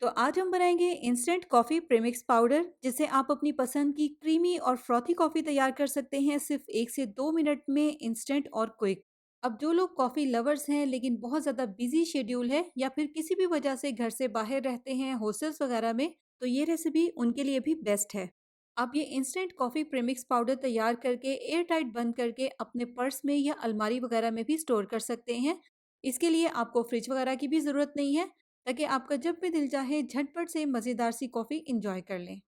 तो आज हम बनाएंगे इंस्टेंट कॉफ़ी प्रीमिक्स पाउडर जिससे आप अपनी पसंद की क्रीमी और फ्रॉथी कॉफ़ी तैयार कर सकते हैं सिर्फ 1 से 2 मिनट में इंस्टेंट और क्विक। अब जो लोग कॉफ़ी लवर्स हैं लेकिन बहुत ज़्यादा बिजी शेड्यूल है या फिर किसी भी वजह से घर से बाहर रहते हैं हॉस्टल्स वगैरह में, तो ये रेसिपी उनके लिए भी बेस्ट है। आप ये इंस्टेंट कॉफ़ी प्रीमिक्स पाउडर तैयार करके एयर टाइट बंद करके अपने पर्स में या अलमारी वगैरह में भी स्टोर कर सकते हैं। इसके लिए आपको फ्रिज वगैरह की भी ज़रूरत नहीं है, ताकि आपका जब भी दिल चाहे झटपट से मज़ेदार सी कॉफ़ी इंजॉय कर लें।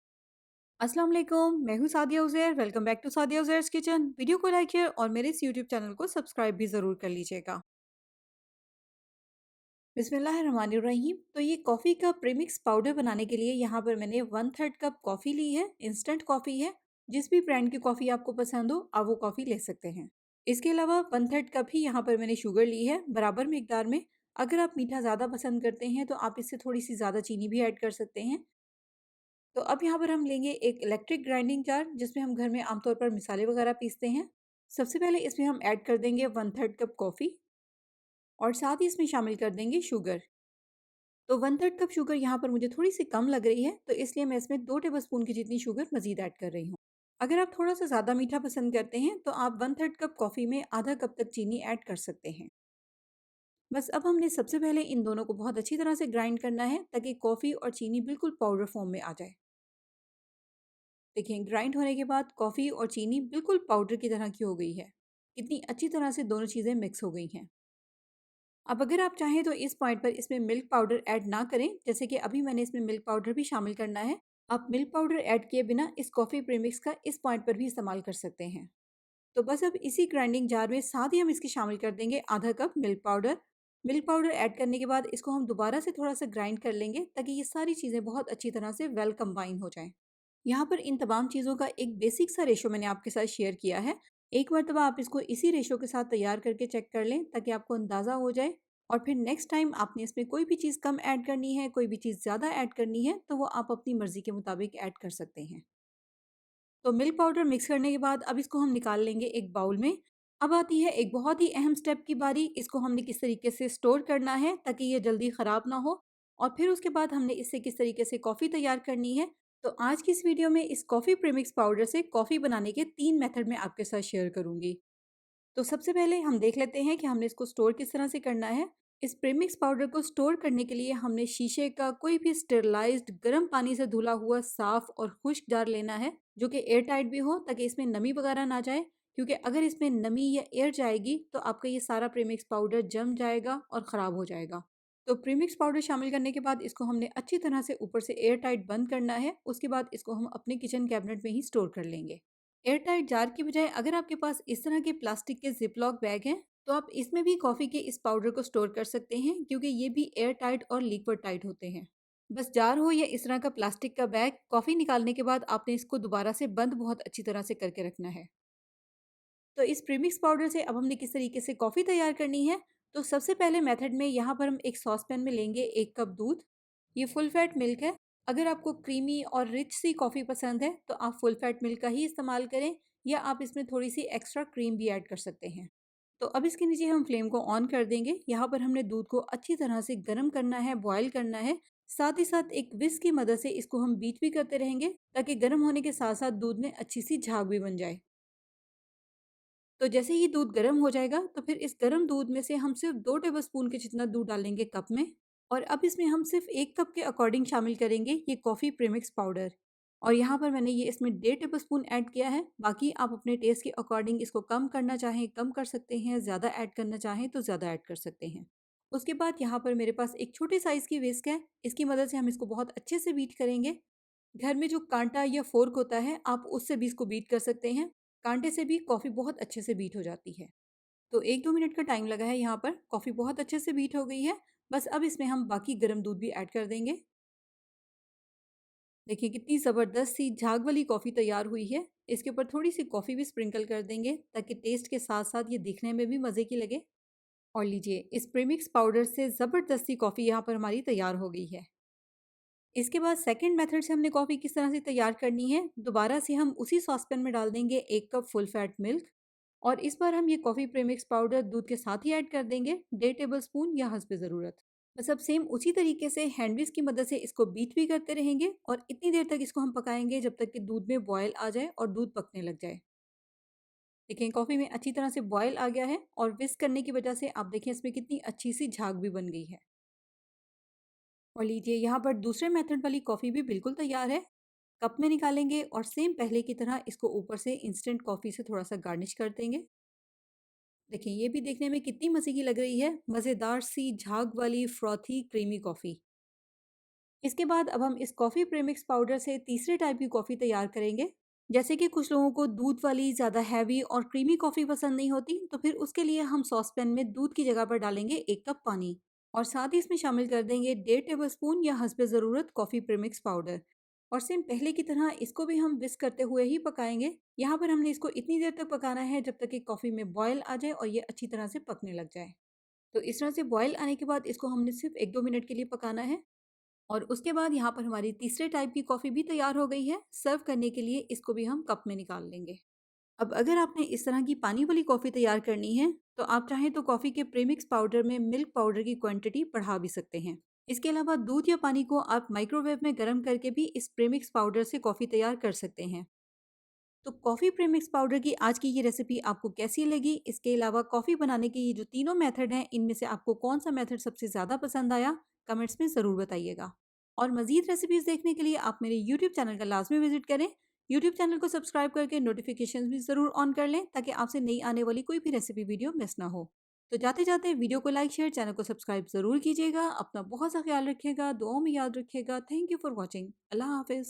अस्सलाम वालेकुम, मैं हूँ Sadia Uzair. Welcome back to Sadia Uzair's kitchen. Video को लाइक शेयर और मेरे इस यूट्यूब चैनल को सब्सक्राइब भी ज़रूर कर लीजिएगा। बिस्मिल्लाहिर्रहमानिर्रहीम। तो ये कॉफ़ी का प्रीमिक्स पाउडर बनाने के लिए यहाँ पर मैंने 1/3 कप कॉफ़ी ली है। इंस्टेंट कॉफ़ी है। जिस भी ब्रांड की कॉफ़ी आपको पसंद हो आप वो कॉफ़ी ले सकते हैं। इसके अलावा 1/3 कप ही यहाँ पर मैंने शुगर ली है बराबर मिकदार में। अगर आप मीठा ज़्यादा पसंद करते हैं तो आप इससे थोड़ी सी ज़्यादा चीनी भी ऐड कर सकते हैं। तो अब यहाँ पर हम लेंगे एक इलेक्ट्रिक ग्राइंडिंग जार जिसमें हम घर में आमतौर पर मिसाले वगैरह पीसते हैं। सबसे पहले इसमें हम ऐड कर देंगे 1/3 कप कॉफ़ी और साथ ही इसमें शामिल कर देंगे शुगर। तो 1/3 कप शुगर यहाँ पर मुझे थोड़ी सी कम लग रही है, तो इसलिए मैं इसमें 2 टेबल स्पून की जितनी शुगर मजीद ऐड कर रही हूँ। अगर आप थोड़ा सा ज़्यादा मीठा पसंद करते हैं तो आप 1/3 कप कॉफ़ी में आधा कप तक चीनी ऐड कर सकते हैं। बस अब हमने सबसे पहले इन दोनों को बहुत अच्छी तरह से ग्राइंड करना है ताकि कॉफ़ी और चीनी बिल्कुल पाउडर फॉर्म में आ जाए। देखिए, ग्राइंड होने के बाद कॉफ़ी और चीनी बिल्कुल पाउडर की तरह की हो गई है। कितनी अच्छी तरह से दोनों चीज़ें मिक्स हो गई हैं। अब अगर आप चाहें तो इस पॉइंट पर इसमें मिल्क पाउडर ऐड ना करें, जैसे कि अभी मैंने इसमें मिल्क पाउडर भी शामिल करना है। आप मिल्क पाउडर ऐड किए बिना इस कॉफ़ी प्रीमिक्स का इस पॉइंट पर भी इस्तेमाल कर सकते हैं। तो बस अब इसी ग्राइंडिंग जार में साथ ही हम इसकी शामिल कर देंगे आधा cup milk powder. Milk powder add करने के बाद इसको हम दोबारा से थोड़ा सा ग्राइंड कर लेंगे ताकि ये सारी चीज़ें बहुत अच्छी तरह से वेल कंबाइन हो जाएं। यहाँ पर इन तमाम चीज़ों का एक बेसिक सा रेशो मैंने आपके साथ शेयर किया है। एक मरतबा आप इसको इसी रेशो के साथ तैयार करके चेक कर लें ताकि आपको अंदाज़ा हो जाए। और फिर नेक्स्ट टाइम आपने इसमें कोई भी चीज़ कम ऐड करनी है, कोई भी चीज़ ज़्यादा ऐड करनी है, तो वो आप अपनी मर्ज़ी के मुताबिक ऐड कर सकते हैं। तो मिल्क पाउडर मिक्स करने के बाद अब इसको हम निकाल लेंगे एक बाउल में। अब आती है एक बहुत ही अहम स्टेप की बारी। इसको हमने किस तरीके से स्टोर करना है ताकि ये जल्दी ख़राब ना हो, और फिर उसके बाद हमने इससे किस तरीके से कॉफ़ी तैयार करनी है। तो आज की इस वीडियो में इस कॉफ़ी प्रीमिक्स पाउडर से कॉफ़ी बनाने के 3 मेथड मैं आपके साथ शेयर करूँगी। तो सबसे पहले हम देख लेते हैं कि हमने इसको स्टोर किस तरह से करना है। इस प्रीमिक्स पाउडर को स्टोर करने के लिए हमने शीशे का कोई भी स्टेरलाइज्ड गर्म पानी से धुला हुआ साफ और खुश्क जार लेना है, जो कि एयर टाइट भी हो ताकि इसमें नमी वगैरह ना जाए। क्योंकि अगर इसमें नमी या एयर जाएगी तो आपका ये सारा प्रीमिक्स पाउडर जम जाएगा और ख़राब हो जाएगा। तो प्रीमिक्स पाउडर शामिल करने के बाद इसको हमने अच्छी तरह से ऊपर से एयर टाइट बंद करना है। उसके बाद इसको हम अपने किचन कैबिनेट में ही स्टोर कर लेंगे। एयर टाइट जार की बजाय अगर आपके पास इस तरह के प्लास्टिक के जिपलॉक बैग हैं, तो आप इसमें भी कॉफ़ी के इस पाउडर को स्टोर कर सकते हैं, क्योंकि ये भी एयर टाइट और लिक्विड टाइट होते हैं। बस जार हो या इस तरह का प्लास्टिक का बैग, कॉफ़ी निकालने के बाद आपने इसको दोबारा से बंद बहुत अच्छी तरह से करके रखना है। तो इस प्रीमिक्स पाउडर से अब हमने किस तरीके से कॉफ़ी तैयार करनी है। तो सबसे पहले मेथड में यहाँ पर हम एक सॉस पैन में लेंगे 1 कप दूध। ये फुल फैट मिल्क है। अगर आपको क्रीमी और रिच सी कॉफ़ी पसंद है तो आप फुल फैट मिल्क का ही इस्तेमाल करें, या आप इसमें थोड़ी सी एक्स्ट्रा क्रीम भी ऐड कर सकते हैं। तो अब इसके नीचे हम फ्लेम को ऑन कर देंगे। यहाँ पर हमने दूध को अच्छी तरह से गर्म करना है, बॉयल करना है। साथ ही साथ एक विस्क की मदद से इसको हम बीट भी करते रहेंगे ताकि गर्म होने के साथ साथ दूध में अच्छी सी झाग भी बन जाए। तो जैसे ही दूध गर्म हो जाएगा तो फिर इस गर्म दूध में से हम सिर्फ 2 टेबल स्पून के जितना दूध डालेंगे कप में। और अब इसमें हम सिर्फ 1 कप के अकॉर्डिंग शामिल करेंगे ये कॉफ़ी प्रीमिक्स पाउडर। और यहाँ पर मैंने ये इसमें 1.5 टेबल स्पून ऐड किया है। बाकी आप अपने टेस्ट के अकॉर्डिंग इसको कम करना चाहें कम कर सकते हैं, ज़्यादा ऐड करना चाहें तो ज़्यादा ऐड कर सकते हैं। उसके बाद यहाँ पर मेरे पास एक छोटे साइज़ की विस्क है। इसकी मदद से हम इसको बहुत अच्छे से बीट करेंगे। घर में जो कांटा या फोर्क होता है आप उससे भी इसको बीट कर सकते हैं। कांटे से भी कॉफ़ी बहुत अच्छे से बीट हो जाती है। तो 1-2 मिनट का टाइम लगा है। यहाँ पर कॉफ़ी बहुत अच्छे से बीट हो गई है। बस अब इसमें हम बाकी गर्म दूध भी ऐड कर देंगे। देखिए कितनी ज़बरदस्त सी झाग वाली कॉफ़ी तैयार हुई है। इसके ऊपर थोड़ी सी कॉफ़ी भी स्प्रिंकल कर देंगे ताकि टेस्ट के साथ साथ ये दिखने में भी मज़े की लगे। और लीजिए, इस प्रीमिक्स पाउडर से ज़बरदस्ती कॉफ़ी यहाँ पर हमारी तैयार हो गई है। इसके बाद सेकंड मेथड से हमने कॉफ़ी किस तरह से तैयार करनी है। दोबारा से हम उसी सॉसपैन में डाल देंगे 1 कप फुल फैट मिल्क। और इस बार हम ये कॉफ़ी प्रीमिक्स पाउडर दूध के साथ ही ऐड कर देंगे 1.5 टेबल स्पून या हस्ब ज़रूरत। बस अब सेम उसी तरीके से हैंड विस्क की मदद से इसको बीट भी करते रहेंगे और इतनी देर तक इसको हम पकाएंगे जब तक कि दूध में बॉयल आ जाए और दूध पकने लग जाए। देखिए कॉफ़ी में अच्छी तरह से बॉयल आ गया है और विस्क करने की वजह से आप देखें इसमें कितनी अच्छी सी झाग भी बन गई है। और लीजिए यहाँ पर दूसरे मेथड वाली कॉफ़ी भी बिल्कुल तैयार है। कप में निकालेंगे और सेम पहले की तरह इसको ऊपर से इंस्टेंट कॉफ़ी से थोड़ा सा गार्निश कर देंगे। देखिए ये भी देखने में कितनी मज़े की लग रही है, मज़ेदार सी झाग वाली फ्रॉथी क्रीमी कॉफ़ी। इसके बाद अब हम इस कॉफ़ी प्रीमिक्स पाउडर से तीसरे टाइप की कॉफ़ी तैयार करेंगे। जैसे कि कुछ लोगों को दूध वाली ज़्यादा हैवी और क्रीमी कॉफ़ी पसंद नहीं होती, तो फिर उसके लिए हम सॉसपैन में दूध की जगह पर डालेंगे 1 कप पानी और साथ ही इसमें शामिल कर देंगे 1.5 टेबलस्पून या हस्बे ज़रूरत कॉफ़ी प्रीमिक्स पाउडर। और सेम पहले की तरह इसको भी हम विस्क करते हुए ही पकाएंगे। यहाँ पर हमने इसको इतनी देर तक पकाना है जब तक कि कॉफ़ी में बॉयल आ जाए और ये अच्छी तरह से पकने लग जाए। तो इस तरह से बॉयल आने के बाद इसको हमने सिर्फ 1-2 मिनट के लिए पकाना है। और उसके बाद यहाँ पर हमारी तीसरे टाइप की कॉफ़ी भी तैयार हो गई है। सर्व करने के लिए इसको भी हम कप में निकाल लेंगे। अब अगर आपने इस तरह की पानी वाली कॉफ़ी तैयार करनी है, तो आप चाहें तो कॉफ़ी के प्रीमिक्स पाउडर में मिल्क पाउडर की क्वांटिटी बढ़ा भी सकते हैं। इसके अलावा दूध या पानी को आप माइक्रोवेव में गर्म करके भी इस प्रीमिक्स पाउडर से कॉफ़ी तैयार कर सकते हैं। तो कॉफ़ी प्रीमिक्स पाउडर की आज की ये रेसिपी आपको कैसी लगी? इसके अलावा कॉफ़ी बनाने के ये जो तीनों मेथड हैं, इनमें से आपको कौन-सा मेथड सबसे ज़्यादा पसंद आया? कमेंट्स में ज़रूर बताइएगा। और मज़ीद रेसिपीज़ देखने के लिए आप मेरे यूट्यूब चैनल का लाज़मी विज़िट करें। यूट्यूब चैनल को सब्सक्राइब करके नोटिफ़िकेशंस भी ज़रूर ऑन कर लें, ताकि आपसे नई आने वाली कोई भी रेसिपी वीडियो मिस ना हो। तो जाते-जाते वीडियो को लाइक, शेयर, चैनल को सब्सक्राइब ज़रूर कीजिएगा। अपना बहुत सा ख्याल रखिएगा, दुआओं में याद रखिएगा। Thank you for watching. अल्लाह हाफ़िज़।